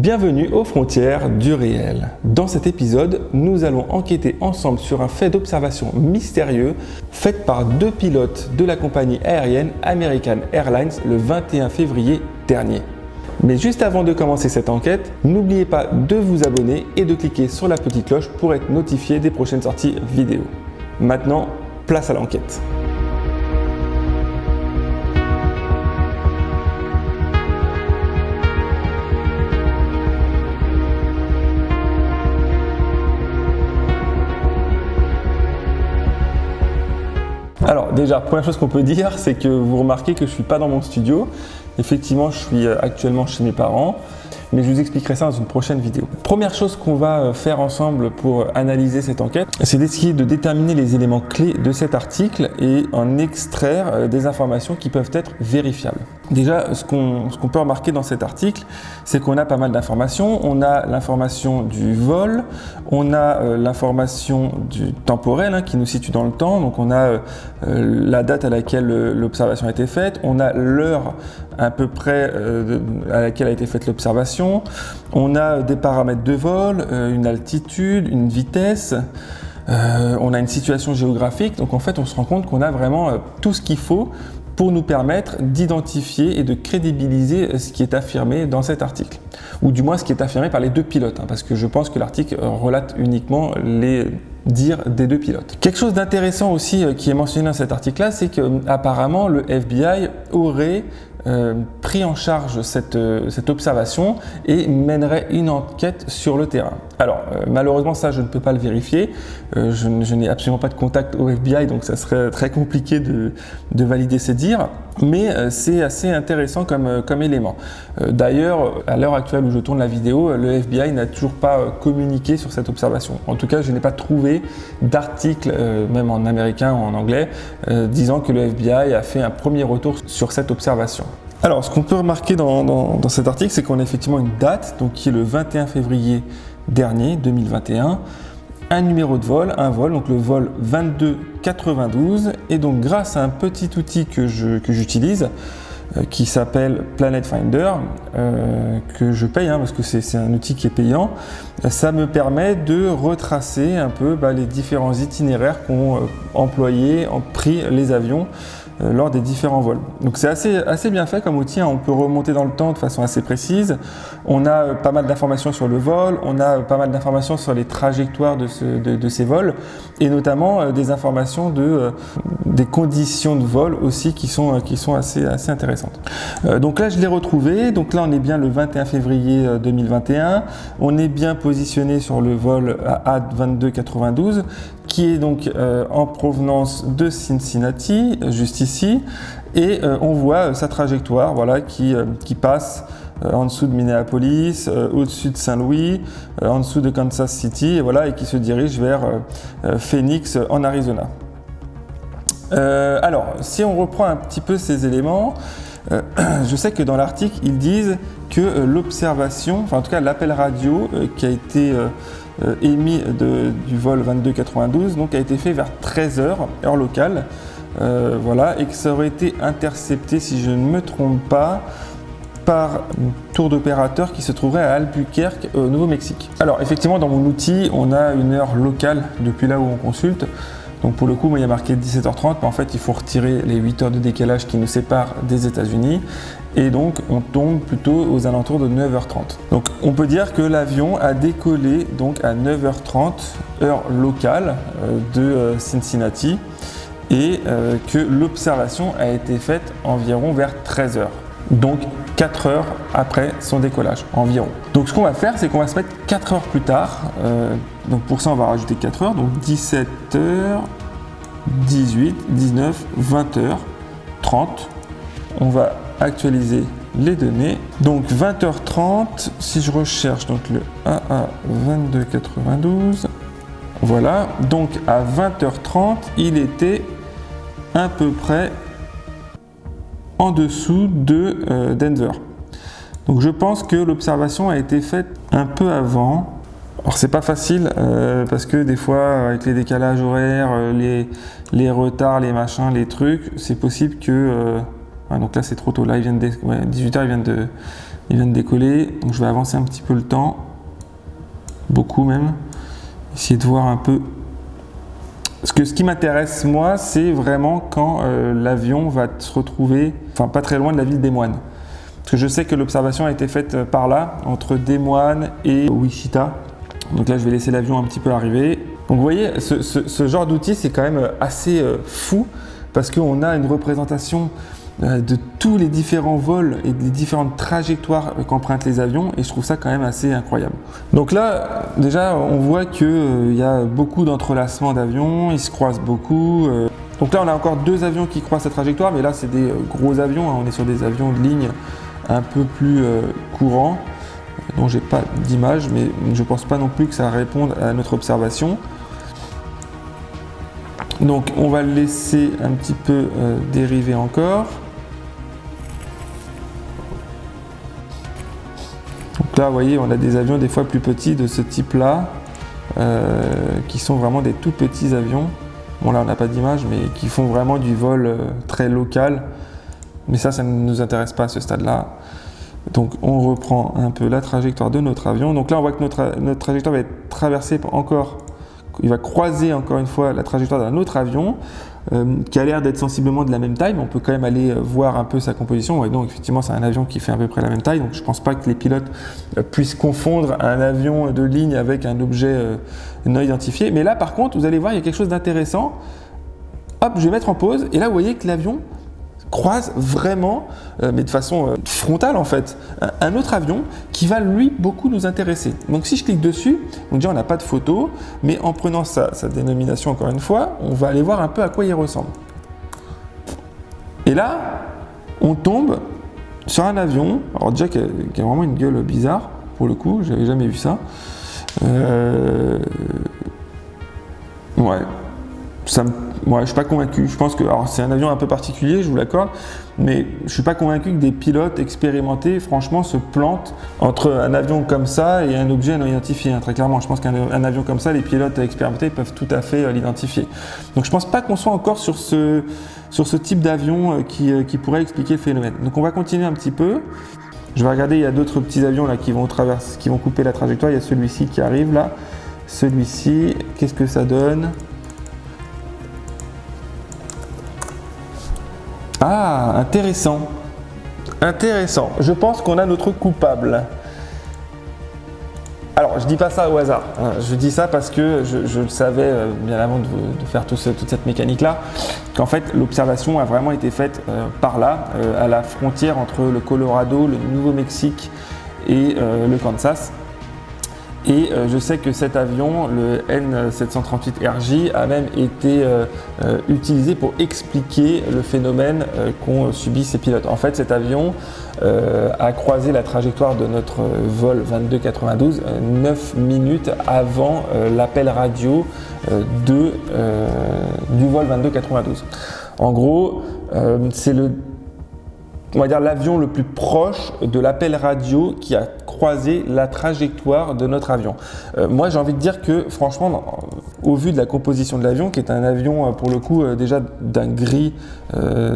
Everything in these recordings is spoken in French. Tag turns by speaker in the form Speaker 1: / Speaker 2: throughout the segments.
Speaker 1: Bienvenue aux frontières du réel. Dans cet épisode, nous allons enquêter ensemble sur un fait d'observation mystérieux fait par deux pilotes de la compagnie aérienne American Airlines le 21 février dernier. Mais juste avant de commencer cette enquête, n'oubliez pas de vous abonner et de cliquer sur la petite cloche pour être notifié des prochaines sorties vidéo. Maintenant, place à l'enquête. Alors déjà, première chose qu'on peut dire, c'est que vous remarquez que je ne suis pas dans mon studio. Effectivement, je suis actuellement chez mes parents, mais je vous expliquerai ça dans une prochaine vidéo. Première chose qu'on va faire ensemble pour analyser cette enquête, c'est d'essayer de déterminer les éléments clés de cet article et en extraire des informations qui peuvent être vérifiables. Déjà, ce qu'on peut remarquer dans cet article, c'est qu'on a pas mal d'informations. On a l'information du vol, on a l'information du temporel qui nous situe dans le temps. Donc on a la date à laquelle l'observation a été faite, on a l'heure à peu près à laquelle a été faite l'observation, on a des paramètres de vol, une altitude, une vitesse. On a une situation géographique. Donc en fait, on se rend compte qu'on a vraiment tout ce qu'il faut pour nous permettre d'identifier et de crédibiliser ce qui est affirmé dans cet article, ou du moins ce qui est affirmé par les deux pilotes, parce que je pense que l'article relate uniquement les dires des deux pilotes. Quelque chose d'intéressant aussi qui est mentionné dans cet article-là, c'est qu'apparemment le FBI aurait pris en charge cette observation et mènerait une enquête sur le terrain. Alors malheureusement ça je ne peux pas le vérifier, je n'ai absolument pas de contact au FBI, donc ça serait très compliqué de valider ces dires, mais c'est assez intéressant comme élément. D'ailleurs, à l'heure actuelle où je tourne la vidéo, le FBI n'a toujours pas communiqué sur cette observation. En tout cas, je n'ai pas trouvé d'article, même en américain ou en anglais, disant que le FBI a fait un premier retour sur cette observation. Alors, ce qu'on peut remarquer dans cet article, c'est qu'on a effectivement une date, donc qui est le 21 février dernier, 2021, un numéro de vol, donc le vol 2292, et donc grâce à un petit outil que j'utilise, qui s'appelle Planet Finder, que je paye parce que c'est un outil qui est payant, ça me permet de retracer un peu les différents itinéraires qu'ont pris les avions lors des différents vols. Donc c'est assez bien fait comme outil, on peut remonter dans le temps de façon assez précise. On a pas mal d'informations sur le vol, on a pas mal d'informations sur les trajectoires de ces vols, et notamment des informations des conditions de vol aussi qui sont assez intéressantes. Donc là je l'ai retrouvé, donc là on est bien le 21 février 2021, on est bien positionné sur le vol A2292 qui est donc en provenance de Cincinnati, juste ici, et on voit sa trajectoire qui passe en dessous de Minneapolis, au-dessus de Saint-Louis, en dessous de Kansas City, et qui se dirige vers Phoenix en Arizona. Alors, si on reprend un petit peu ces éléments, je sais que dans l'article, ils disent que l'observation, en tout cas l'appel radio qui a été émis du vol 2292, donc a été fait vers 13h, heure locale, et que ça aurait été intercepté, si je ne me trompe pas, par un tour d'opérateur qui se trouverait à Albuquerque, au Nouveau-Mexique. Alors effectivement, dans mon outil, on a une heure locale depuis là où on consulte. Donc pour le coup, il y a marqué 17h30, mais en fait, il faut retirer les 8 heures de décalage qui nous séparent des États-Unis. Et donc, on tombe plutôt aux alentours de 9h30. Donc, on peut dire que l'avion a décollé donc à 9h30, heure locale de Cincinnati, et que l'observation a été faite environ vers 13h. Donc, 4 heures après son décollage, environ. Donc, ce qu'on va faire, c'est qu'on va se mettre 4 heures plus tard. Donc, pour ça, on va rajouter 4 heures. Donc, 17h, 18, 19, 20h, 30. On va actualiser les données. Donc, 20h30, si je recherche donc le AA2292, voilà. Donc, à 20h30, il était à peu près en dessous de Denver. Donc je pense que l'observation a été faite un peu avant. Alors c'est pas facile parce que des fois avec les décalages horaires, les retards, les machins, les trucs, c'est possible que donc là c'est trop tôt. Là ils viennent 18h, ils viennent Il vient de décoller, donc je vais avancer un petit peu le temps, beaucoup même, essayer de voir un peu. Ce qui m'intéresse moi, c'est vraiment quand l'avion va se retrouver, enfin pas très loin de la ville des Moines. Parce que je sais que l'observation a été faite par là, entre Des Moines et Wichita. Donc là, je vais laisser l'avion un petit peu arriver. Donc vous voyez, ce genre d'outil, c'est quand même assez fou, parce qu'on a une représentation de tous les différents vols et des différentes trajectoires qu'empruntent les avions, et je trouve ça quand même assez incroyable. Donc là, déjà, on voit qu'il y a beaucoup d'entrelacements d'avions, ils se croisent beaucoup. Donc là, on a encore 2 avions qui croisent cette trajectoire, mais là, c'est des gros avions, hein. On est sur des avions de ligne un peu plus courants, dont j'ai pas d'image, mais je pense pas non plus que ça réponde à notre observation. Donc on va le laisser un petit peu dériver encore. Donc là, vous voyez, on a des avions des fois plus petits de ce type-là, qui sont vraiment des tout petits avions. Bon là, on n'a pas d'image, mais qui font vraiment du vol très local. Mais ça ne nous intéresse pas à ce stade-là. Donc on reprend un peu la trajectoire de notre avion. Donc là, on voit que notre trajectoire va être traversée encore. Il va croiser encore une fois la trajectoire d'un autre avion qui a l'air d'être sensiblement de la même taille, mais on peut quand même aller voir un peu sa composition. Ouais, donc effectivement, c'est un avion qui fait à peu près la même taille, donc je ne pense pas que les pilotes puissent confondre un avion de ligne avec un objet non identifié. Mais là, par contre, vous allez voir, il y a quelque chose d'intéressant. Hop, je vais mettre en pause, et là, vous voyez que l'avion croise vraiment, mais de façon frontale en fait, un autre avion qui va lui beaucoup nous intéresser. Donc si je clique dessus, donc déjà on n'a pas de photo, mais en prenant sa dénomination encore une fois, on va aller voir un peu à quoi il ressemble. Et là, on tombe sur un avion, alors déjà qui a vraiment une gueule bizarre, pour le coup, j'avais jamais vu ça. Ouais. Moi, je suis pas convaincu. Je pense que, alors c'est un avion un peu particulier, je vous l'accorde, mais je suis pas convaincu que des pilotes expérimentés, franchement, se plantent entre un avion comme ça et un objet non identifié. Hein, très clairement, je pense qu'un avion comme ça, les pilotes expérimentés peuvent tout à fait l'identifier. Donc, je pense pas qu'on soit encore sur ce type d'avion qui pourrait expliquer le phénomène. Donc, on va continuer un petit peu. Je vais regarder, il y a d'autres petits avions là qui vont couper la trajectoire. Il y a celui-ci qui arrive là. Celui-ci, qu'est-ce que ça donne ? Ah, intéressant. Intéressant. Je pense qu'on a notre coupable. Alors, je dis pas ça au hasard. Je dis ça parce que je le savais bien avant de faire toute cette mécanique-là, qu'en fait, l'observation a vraiment été faite par là, à la frontière entre le Colorado, le Nouveau-Mexique et le Kansas. Et je sais que cet avion, le N738RJ, a même été utilisé pour expliquer le phénomène qu'ont subi ces pilotes. En fait, cet avion a croisé la trajectoire de notre vol 2292 9 minutes avant l'appel radio du vol 2292. En gros, c'est on va dire l'avion le plus proche de l'appel radio qui a croisé la trajectoire de notre avion. Moi, j'ai envie de dire que franchement, au vu de la composition de l'avion, qui est un avion pour le coup déjà d'un gris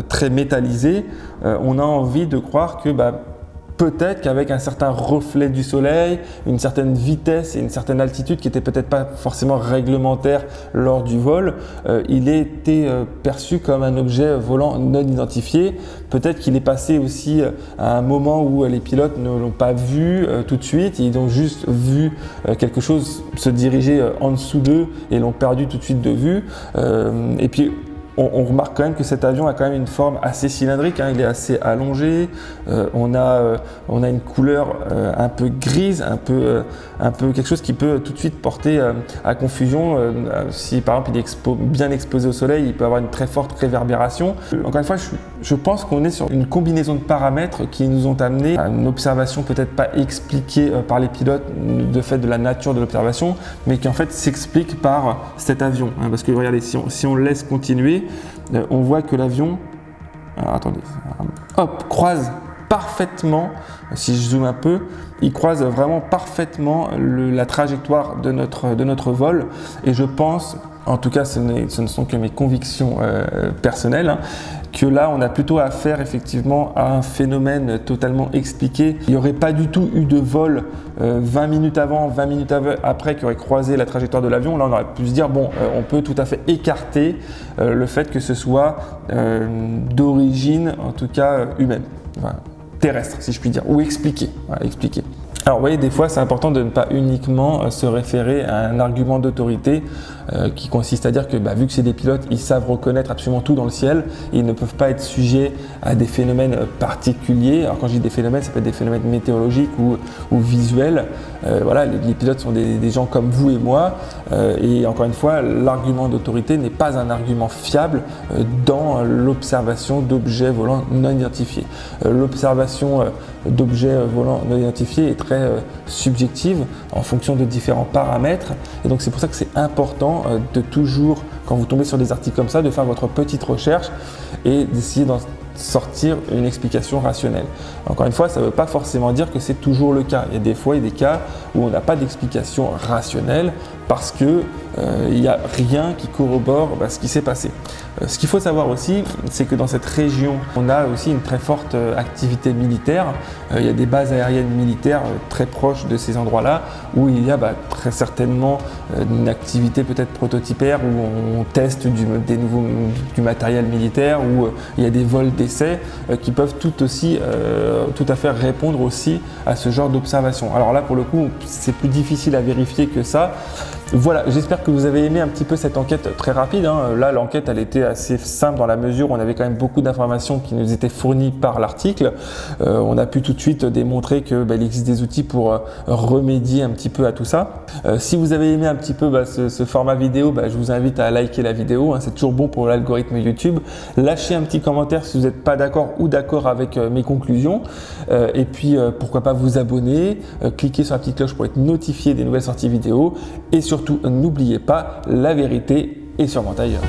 Speaker 1: très métallisé, on a envie de croire que peut-être qu'avec un certain reflet du soleil, une certaine vitesse et une certaine altitude qui n'était peut-être pas forcément réglementaire lors du vol, il a été perçu comme un objet volant non identifié. Peut-être qu'il est passé aussi à un moment où les pilotes ne l'ont pas vu tout de suite, ils ont juste vu quelque chose se diriger en dessous d'eux et l'ont perdu tout de suite de vue. Et puis on remarque quand même que cet avion a quand même une forme assez cylindrique, hein, il est assez allongé, on a une couleur un peu grise, un peu quelque chose qui peut tout de suite porter à confusion. Si par exemple il est bien exposé au soleil, il peut avoir une très forte réverbération. Encore une fois, je pense qu'on est sur une combinaison de paramètres qui nous ont amené à une observation peut-être pas expliquée par les pilotes de fait de la nature de l'observation, mais qui en fait s'explique par cet avion. Hein, parce que regardez, si on le laisse continuer, on voit que l'avion, attendez, croise parfaitement, si je zoome un peu, il croise vraiment parfaitement la trajectoire de notre vol, et je pense en tout cas ce ne sont que mes convictions personnelles, hein, que là on a plutôt affaire effectivement à un phénomène totalement expliqué. Il n'y aurait pas du tout eu de vol 20 minutes avant, 20 minutes après qui aurait croisé la trajectoire de l'avion. Là on aurait pu se dire bon, on peut tout à fait écarter le fait que ce soit d'origine en tout cas humaine, enfin, terrestre si je puis dire, ou expliqué. Voilà, expliqué. Alors vous voyez, des fois c'est important de ne pas uniquement se référer à un argument d'autorité qui consiste à dire que vu que c'est des pilotes, ils savent reconnaître absolument tout dans le ciel et ils ne peuvent pas être sujets à des phénomènes particuliers. Alors quand je dis des phénomènes, ça peut être des phénomènes météorologiques ou visuels. Voilà, les pilotes sont des gens comme vous et moi et encore une fois, l'argument d'autorité n'est pas un argument fiable dans l'observation d'objets volants non identifiés. L'observation d'objets volants non identifiés est très subjective en fonction de différents paramètres et donc c'est pour ça que c'est important de toujours, quand vous tombez sur des articles comme ça, de faire votre petite recherche et d'essayer d'en sortir une explication rationnelle. Encore une fois, ça ne veut pas forcément dire que c'est toujours le cas. Il y a des fois, il y a des cas où on n'a pas d'explication rationnelle parce que il n'y a rien qui corrobore ce qui s'est passé. Ce qu'il faut savoir aussi, c'est que dans cette région, on a aussi une très forte activité militaire. Il y a des bases aériennes militaires très proches de ces endroits-là où il y a très certainement une activité peut-être prototypaire où on teste du matériel militaire, où il y a des vols d'essai qui peuvent tout à fait répondre aussi à ce genre d'observation. Alors là, pour le coup, c'est plus difficile à vérifier que ça. Voilà, j'espère que vous avez aimé un petit peu cette enquête très rapide, hein. Là, l'enquête, elle était assez simple dans la mesure où on avait quand même beaucoup d'informations qui nous étaient fournies par l'article. On a pu tout de suite démontrer que il existe des outils pour remédier un petit peu à tout ça. Si vous avez aimé un petit peu ce format vidéo, je vous invite à liker la vidéo, hein. C'est toujours bon pour l'algorithme YouTube. Lâchez un petit commentaire si vous n'êtes pas d'accord ou d'accord avec mes conclusions. Et puis, pourquoi pas vous abonner, cliquez sur la petite cloche pour être notifié des nouvelles sorties vidéo. Et surtout, n'oubliez pas, la vérité est sûrement ailleurs.